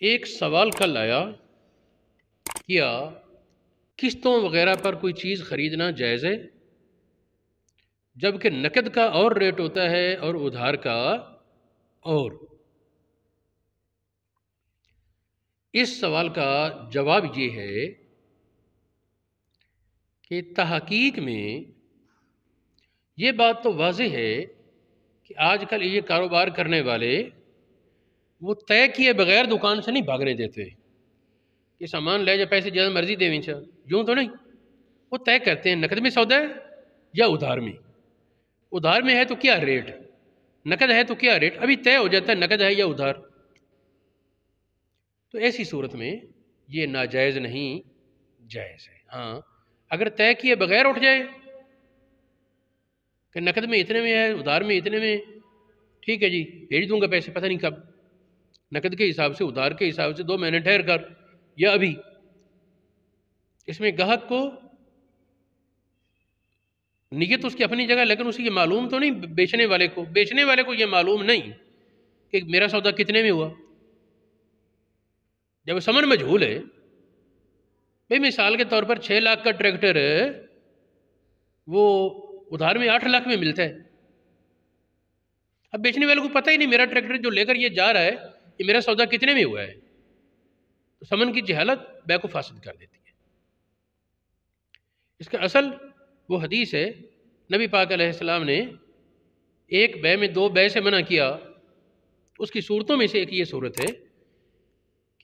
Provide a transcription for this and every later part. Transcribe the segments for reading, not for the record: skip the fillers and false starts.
ایک سوال کل آیا، کیا قسطوں وغیرہ پر کوئی چیز خریدنا جائز ہے؟ جبکہ نقد کا اور ریٹ ہوتا ہے اور ادھار کا اور۔ اس سوال کا جواب یہ ہے کہ تحقیق میں یہ بات تو واضح ہے کہ آج کل یہ کاروبار کرنے والے وہ طے کیے بغیر دکان سے نہیں بھاگنے دیتے کہ سامان لے جا، پیسے جیسا مرضی دے وینچا، یوں تو نہیں۔ وہ طے کرتے ہیں نقد میں سودا ہے یا ادھار میں۔ ادھار میں ہے تو کیا ریٹ، نقد ہے تو کیا ریٹ، ابھی طے ہو جاتا ہے نقد ہے یا ادھار۔ تو ایسی صورت میں یہ ناجائز نہیں، جائز ہے۔ ہاں اگر طے کیے بغیر اٹھ جائے کہ نقد میں اتنے میں ہے، ادھار میں اتنے میں، ٹھیک ہے جی بھیج دوں گا پیسے، پتہ نہیں کب، نقد کے حساب سے ادھار کے حساب سے 2 مہینے ٹھہر کر یا ابھی۔ اس میں گاہک کو نیت اس کی اپنی جگہ، لیکن اسے یہ معلوم تو نہیں بیچنے والے کو یہ معلوم نہیں کہ میرا سودا کتنے میں ہوا۔ جب ثمن مجہول ہے، بھئی مثال کے طور پر 6 لاکھ کا ٹریکٹر وہ ادھار میں 8 لاکھ میں ملتا ہے۔ اب بیچنے والے کو پتہ ہی نہیں میرا ٹریکٹر جو لے کر یہ جا رہا ہے یہ میرا سودا کتنے میں ہوا ہے، تو ثمن کی جہالت بے کو فاسد کر دیتی ہے۔ اس کا اصل وہ حدیث ہے، نبی پاک علیہ السلام نے ایک بے میں 2 بے سے منع کیا۔ اس کی صورتوں میں سے ایک یہ صورت ہے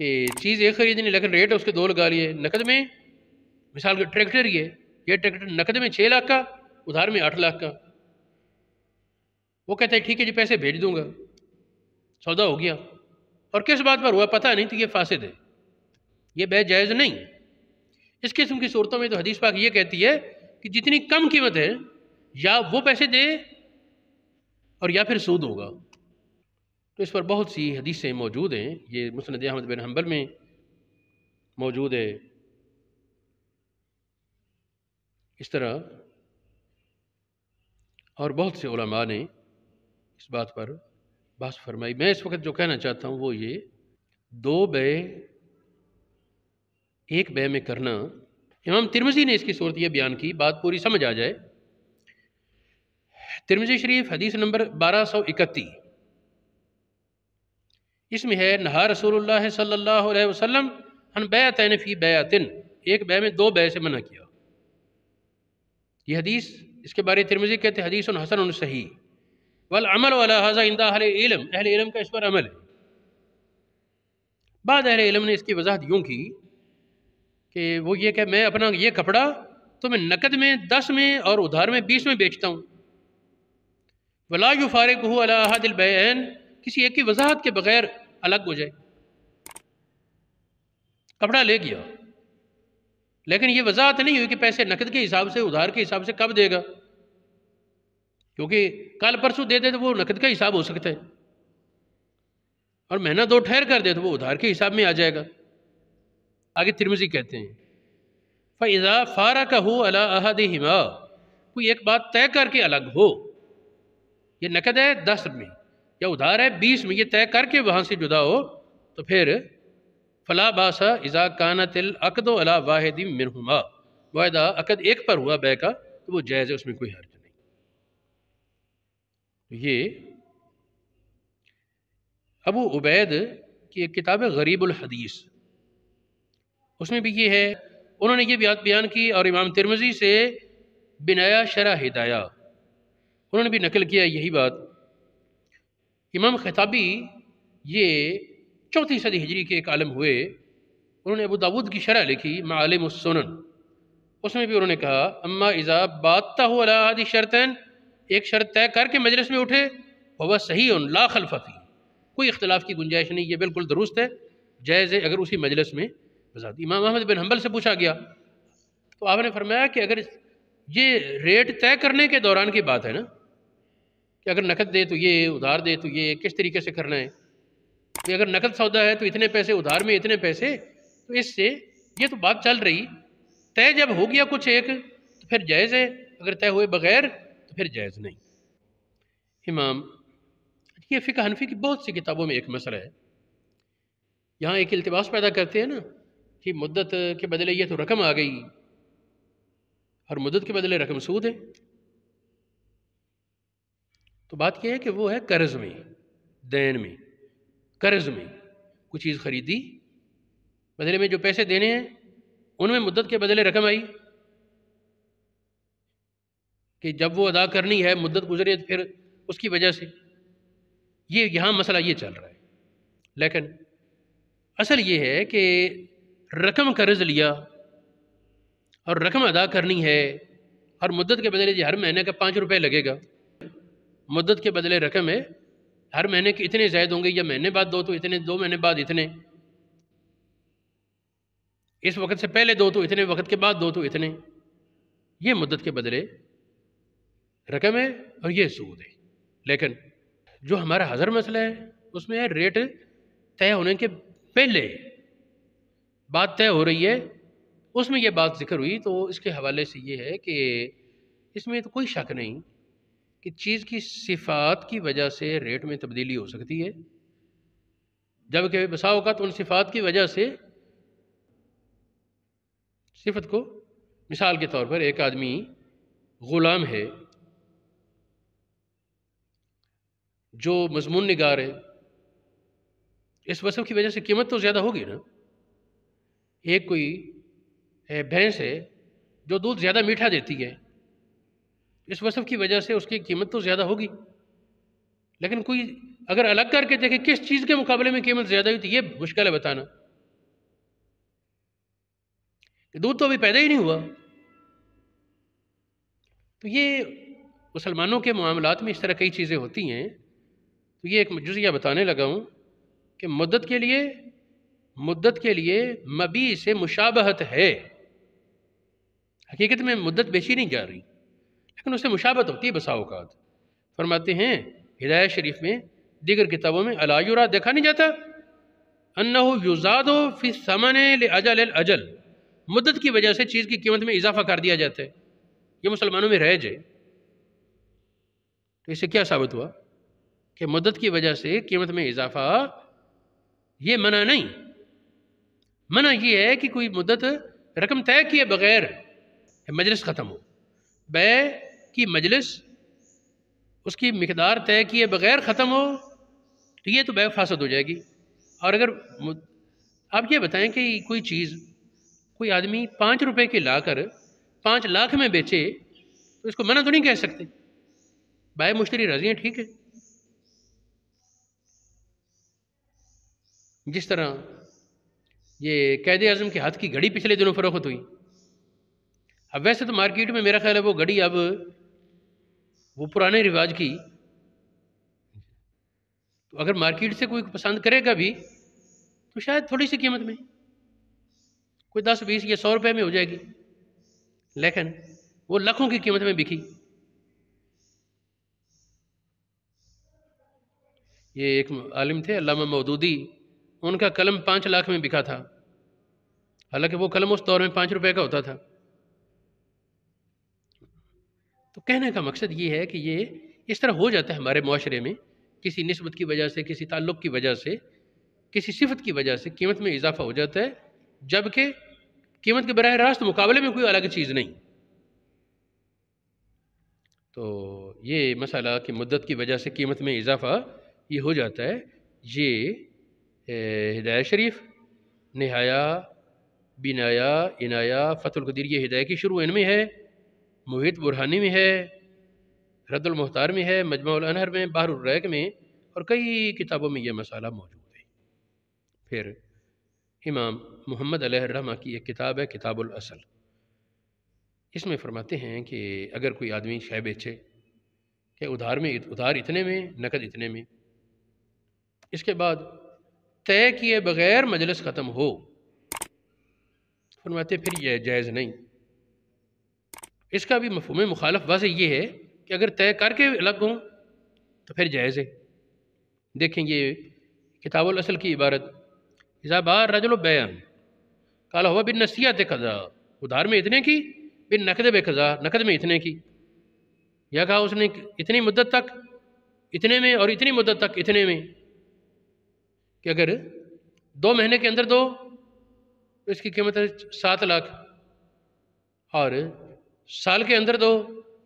کہ چیز ایک خریدنی لیکن ریٹ اس کے 2 لگا لیے۔ نقد میں مثال کے ٹریکٹر یہ ٹریکٹر نقد میں 6 لاکھ کا، ادھار میں 8 لاکھ کا۔ وہ کہتا ہے ٹھیک ہے جی پیسے بھیج دوں گا، سودا ہو گیا، اور کس بات پر ہوا پتہ نہیں، تو یہ فاسد ہے، یہ بے جائز نہیں۔ اس قسم کی صورتوں میں تو حدیث پاک یہ کہتی ہے کہ جتنی کم قیمت ہے یا وہ پیسے دے اور یا پھر سود ہوگا۔ تو اس پر بہت سی حدیثیں موجود ہیں، یہ مسند احمد بن حنبل میں موجود ہے۔ اس طرح اور بہت سے علماء نے اس بات پر بحث فرمائی۔ میں اس وقت جو کہنا چاہتا ہوں وہ یہ، 2 بے ایک بے میں کرنا، امام ترمذی نے اس کی صورت یہ بیان کی، بات پوری سمجھ آ جائے۔ ترمذی شریف حدیث نمبر 1231، اس میں ہے نہا رسول اللہ صلی اللہ علیہ وسلم عن بیعتین فی بیعتن، ایک بے میں 2 بے سے منع کیا۔ یہ حدیث، اس کے بارے ترمذی کہتے ہیں حدیث حسن صحیح، والعمل علی ھذا عند اہل علم، اہل علم کا اس پر عمل ہے۔ بعض اہل علم نے اس کی وضاحت یوں کی کہ وہ یہ کہ میں اپنا یہ کپڑا تو میں نقد میں 10 میں اور ادھار میں 20 میں بیچتا ہوں، ولا یفارقہ علی احد البیعین، کسی ایک کی وضاحت کے بغیر الگ ہو جائے۔ کپڑا لے گیا لیکن یہ وضاحت نہیں ہوئی کہ پیسے نقد کے حساب سے ادھار کے حساب سے کب دے گا، کیونکہ کل پرسوں دے دے تو وہ نقد کا حساب ہو سکتا ہے، اور مہینہ 2 ٹھہر کر دے تو وہ ادھار کے حساب میں آ جائے گا۔ آگے ترمذی کہتے ہیں فَإِذَا فَارَقَهُ عَلَىٰ أَحَدِهِمَا، کوئی ایک بات طے کر کے الگ ہو، یہ نقد ہے 10 میں یا ادھار ہے 20 میں، یہ طے کر کے وہاں سے جدا ہو، تو پھر فَلَا بَأْسَ إِذَا كَانَتِ الْعَقْدُ عَلَىٰ وَاحِدٍ مِّنْهُمَا، معاہدہ عقد ایک پر ہوا بے کا تو وہ جائز ہے، اس میں کوئی حرج نہیں۔ یہ ابو عبید کی ایک کتاب ہے غریب الحدیث، اس میں بھی یہ ہے، انہوں نے یہ بات بیان کی، اور امام ترمذی سے بنایا شرح ہدایہ انہوں نے بھی نقل کیا یہی بات۔ امام خطابی یہ 4 صدی ہجری کے ایک عالم ہوئے، انہوں نے ابو داود کی شرح لکھی معالم السنن، اس میں بھی انہوں نے کہا اما اذا باتہ علی هذه الشرطین، ایک شرط طے کر کے مجلس میں اٹھے، وہ صحیح لا خلف فیہ، کوئی اختلاف کی گنجائش نہیں، یہ بالکل درست ہے، جائز ہے اگر اسی مجلس میں وضاحت۔ امام احمد بن حنبل سے پوچھا گیا تو آپ نے فرمایا کہ اگر یہ ریٹ طے کرنے کے دوران کی بات ہے نا، کہ اگر نقد دے تو یہ، ادھار دے تو یہ، کس طریقے سے کرنا ہے، کہ اگر نقد سودا ہے تو اتنے پیسے، ادھار میں اتنے پیسے، تو اس سے یہ تو بات چل رہی، طے جب ہو گیا کچھ ایک تو پھر جائز ہے، اگر طے ہوئے بغیر تو پھر جائز نہیں۔ امام، یہ فقہ حنفی کی بہت سی کتابوں میں ایک مسئلہ ہے یہاں ایک التباس پیدا کرتے ہیں نا کہ مدت کے بدلے یہ تو رقم آ گئی، اور مدت کے بدلے رقم سود ہے. تو بات یہ ہے کہ وہ ہے قرض میں، دین میں، قرض میں کوئی چیز خریدی، بدلے میں جو پیسے دینے ہیں ان میں مدت کے بدلے رقم آئی کہ جب وہ ادا کرنی ہے مدت گزرے تو پھر اس کی وجہ سے یہ یہاں مسئلہ یہ چل رہا ہے. لیکن اصل یہ ہے کہ رقم قرض لیا اور رقم ادا کرنی ہے، اور مدت کے بدلے ہر مہینے کا 5 روپے لگے گا، مدت کے بدلے رقم ہے، ہر مہینے کے اتنے زائد ہوں گے، یا مہینے بعد دو تو اتنے، 2 مہینے بعد اتنے، اس وقت سے پہلے دو تو اتنے، وقت کے بعد دو تو اتنے. یہ مدت کے بدلے رقم ہے اور یہ سود ہے. لیکن جو ہمارا حاضر مسئلہ ہے اس میں ریٹ طے ہونے کے پہلے بات طے ہو رہی ہے، اس میں یہ بات ذکر ہوئی. تو اس کے حوالے سے یہ ہے کہ اس میں تو کوئی شک نہیں کہ چیز کی صفات کی وجہ سے ریٹ میں تبدیلی ہو سکتی ہے، جبکہ بسا اوقات ان صفات کی وجہ سے صفت کو، مثال کے طور پر ایک آدمی غلام ہے جو مضمون نگار ہے، اس وصف کی وجہ سے قیمت تو زیادہ ہوگی نا. ایک کوئی بھینس ہے جو دودھ زیادہ میٹھا دیتی ہے، اس وصف کی وجہ سے اس کی قیمت تو زیادہ ہوگی. لیکن کوئی اگر الگ کر کے دیکھے کس چیز کے مقابلے میں قیمت زیادہ ہوئی تو یہ مشکل ہے بتانا، کہ دودھ تو ابھی پیدا ہی نہیں ہوا. تو یہ مسلمانوں کے معاملات میں اس طرح کئی چیزیں ہوتی ہیں. تو یہ ایک جزیہ بتانے لگا ہوں کہ مدت کے لیے مبیع سے مشابہت ہے. حقیقت میں مدت بیچی نہیں جا رہی، لیکن اس سے مشابہت ہوتی ہے بسا اوقات. فرماتے ہیں ہدایت شریف میں، دیگر کتابوں میں، الا یرا، دیکھا نہیں جاتا، انہ یزاد فی الثمن لاجل الاجل، مدت کی وجہ سے چیز کی قیمت میں اضافہ کر دیا جاتا ہے. یہ مسلمانوں میں رائج ہے. تو اس سے کیا ثابت ہوا کہ مدت کی وجہ سے قیمت میں اضافہ یہ منع نہیں. منع یہ ہے کہ کوئی مدت رقم طے کیے بغیر مجلس ختم ہو، بیع کی مجلس اس کی مقدار طے کیے بغیر ختم ہو تو یہ تو بیع فاسد ہو جائے گی. اور اگر آپ یہ بتائیں کہ کوئی چیز کوئی آدمی 5 روپے کی لا کر 5 لاکھ میں بیچے تو اس کو منع تو نہیں کہہ سکتے، بائع مشتری راضی ہیں، ٹھیک ہے. جس طرح یہ قائد اعظم کے ہاتھ کی گھڑی پچھلے دنوں فروخت ہوئی. اب ویسے تو مارکیٹ میں میرا خیال ہے وہ گھڑی اب وہ پرانے رواج کی، تو اگر مارکیٹ سے کوئی پسند کرے گا بھی تو شاید تھوڑی سی قیمت میں، کوئی 10 20 یا 100 روپے میں ہو جائے گی، لیکن وہ لاکھوں کی قیمت میں بکی. یہ ایک عالم تھے علامہ مودودی، ان کا قلم 5 لاکھ میں بکا تھا، حالانکہ وہ قلم اس دور میں 5 روپے کا ہوتا تھا. تو کہنے کا مقصد یہ ہے کہ یہ اس طرح ہو جاتا ہے ہمارے معاشرے میں، کسی نسبت کی وجہ سے، کسی تعلق کی وجہ سے، کسی صفت کی وجہ سے قیمت میں اضافہ ہو جاتا ہے، جبکہ قیمت کے براہ راست مقابلے میں کوئی الگ چیز نہیں. تو یہ مسئلہ کہ مدت کی وجہ سے قیمت میں اضافہ یہ ہو جاتا ہے، یہ ہدایت شریف، نہایا، بنایا، عنایا، فتح القدیر، یہ ہدایت کی شروع ان میں ہے، محیط برہانی میں ہے، رد المختار میں ہے، مجمع الانہر میں، بحر الرائق میں، اور کئی کتابوں میں یہ مسئلہ موجود ہے. پھر امام محمد علیہ الرحمہ کی ایک کتاب ہے کتاب الاصل، اس میں فرماتے ہیں کہ اگر کوئی آدمی شے بیچے کہ ادھار اتنے میں، نقد اتنے میں، اس کے بعد طے کیے بغیر مجلس ختم ہو، فرماتے پھر یہ جائز نہیں. اس کا بھی مفہوم مخالف واضح یہ ہے کہ اگر طے کر کے الگ ہوں تو پھر جائز ہے. دیکھیں یہ کتاب الاصل کی عبارت، اذا باع الرجل بیعا قال هو بالنسیۃ قضا، ادھار میں اتنے کی، بالنقد بقضا، نقد میں اتنے کی. یا کہا اس نے اتنی مدت تک اتنے میں اور اتنی مدت تک اتنے میں، کہ اگر 2 مہینے کے اندر دو تو اس کی قیمت ہے 7 لاکھ، اور سال کے اندر دو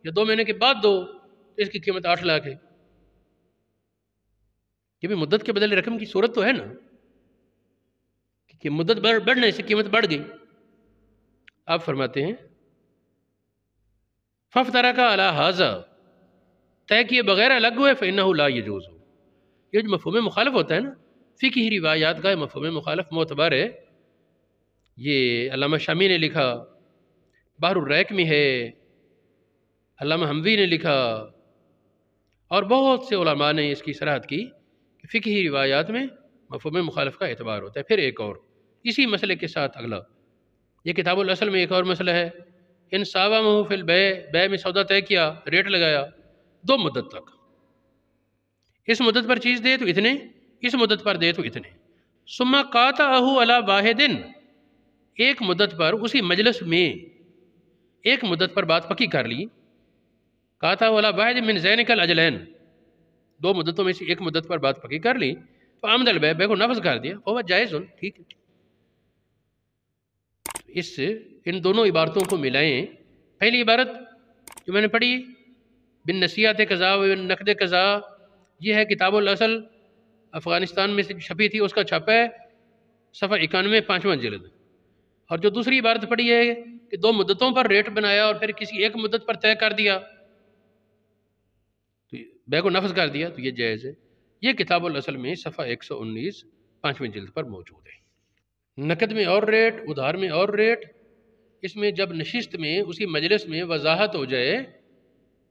یا 2 مہینے کے بعد دو تو اس کی قیمت 8 لاکھ ہے۔ یہ بھی مدت کے بدلے رقم کی صورت تو ہے نا، کہ مدت بڑھنے سے قیمت بڑھ گئی۔ آپ فرماتے ہیں فَافْتَرَكَ عَلَى هَذَا، طے کیے بغیر الگ ہوئے فَإِنَّهُ لَا يَجُوزُ۔ یہ جو مفہوم مخالف ہوتا ہے نا، فقہی روایات کا مفہوم مخالف معتبر ہے۔ یہ علامہ شامی نے لکھا، بحر الریق میں ہے، علامہ حموی نے لکھا، اور بہت سے علماء نے اس کی صراحت کی کہ فقہی روایات میں مفہوم مخالف کا اعتبار ہوتا ہے۔ پھر ایک اور اسی مسئلے کے ساتھ اگلا، یہ کتاب الاصل میں ایک اور مسئلہ ہے، ان صاومہ فی البیع، بیع میں سودا طے کیا، ریٹ لگایا 2 مدت تک، اس مدت پر چیز دے تو اتنے، اس مدت پر دے تو اتنے، ثم قاطعہ علی واحد، ایک مدت پر اسی مجلس میں ایک مدت پر بات پکی کر لی، قاطعہ علی واحد من ذینک الاجلین، 2 مدتوں میں سے ایک مدت پر بات پکی کر لی، فعمد البیع، بیع کو نفذ کر دیا، وہ جائز، ٹھیک ہے۔ اس سے ان دونوں عبارتوں کو ملائیں۔ پہلی عبارت جو میں نے پڑھی بالنصیحت قضاء و نقد قضاء، یہ ہے کتاب الاصل، افغانستان میں سے چھپی تھی، اس کا چھپا ہے صفحہ 91 5واں جلد۔ اور جو دوسری عبارت پڑھی ہے کہ 2 مدتوں پر ریٹ بنایا اور پھر کسی ایک مدت پر طے کر دیا تو بیع کو نفذ کر دیا، تو یہ جائز ہے۔ یہ کتاب الاصل میں صفحہ 119 5ویں جلد پر موجود ہے۔ نقد میں اور ریٹ، ادھار میں اور ریٹ، اس میں جب نشست میں اسی مجلس میں وضاحت ہو جائے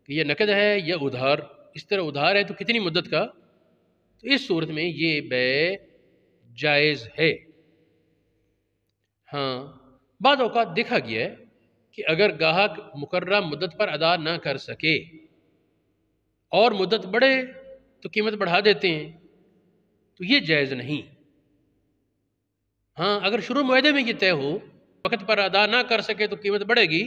کہ یہ نقد ہے یا ادھار، اس طرح ادھار ہے تو کتنی مدت کا، تو اس صورت میں یہ بیع جائز ہے۔ ہاں، بعض اوقات دیکھا گیا ہے کہ اگر گاہک مقررہ مدت پر ادا نہ کر سکے اور مدت بڑھے تو قیمت بڑھا دیتے ہیں، تو یہ جائز نہیں۔ ہاں، اگر شروع معاہدے میں یہ طے ہو وقت پر ادا نہ کر سکے تو قیمت بڑھے گی،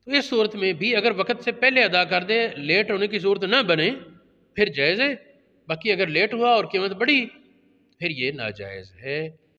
تو اس صورت میں بھی اگر وقت سے پہلے ادا کر دے، لیٹ ہونے کی صورت نہ بنے، پھر جائز ہے۔ باقی اگر لیٹ ہوا اور قیمت بڑھی پھر یہ ناجائز ہے۔